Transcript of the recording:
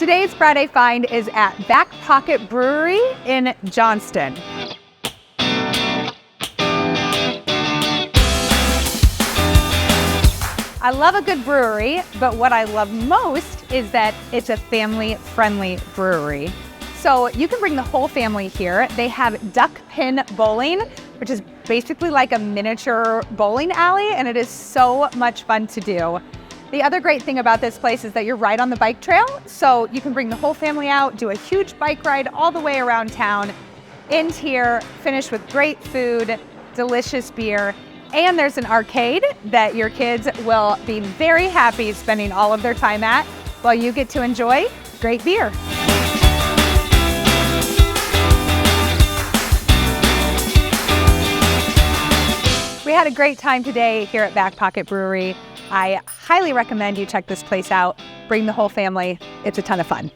Today's Friday find is at Backpocket Brewery in Johnston. I love a good brewery, but what I love most is that it's a family-friendly brewery. So you can bring the whole family here. They have duck pin bowling, which is basically like a miniature bowling alley, and it is so much fun to do. The other great thing about this place is that you're right on the bike trail, so you can bring the whole family out, do a huge bike ride all the way around town, end here, finish with great food, delicious beer, and there's an arcade that your kids will be very happy spending all of their time at while you get to enjoy great beer. We had a great time today here at Backpocket Brewery. I highly recommend you check this place out. Bring the whole family. It's a ton of fun.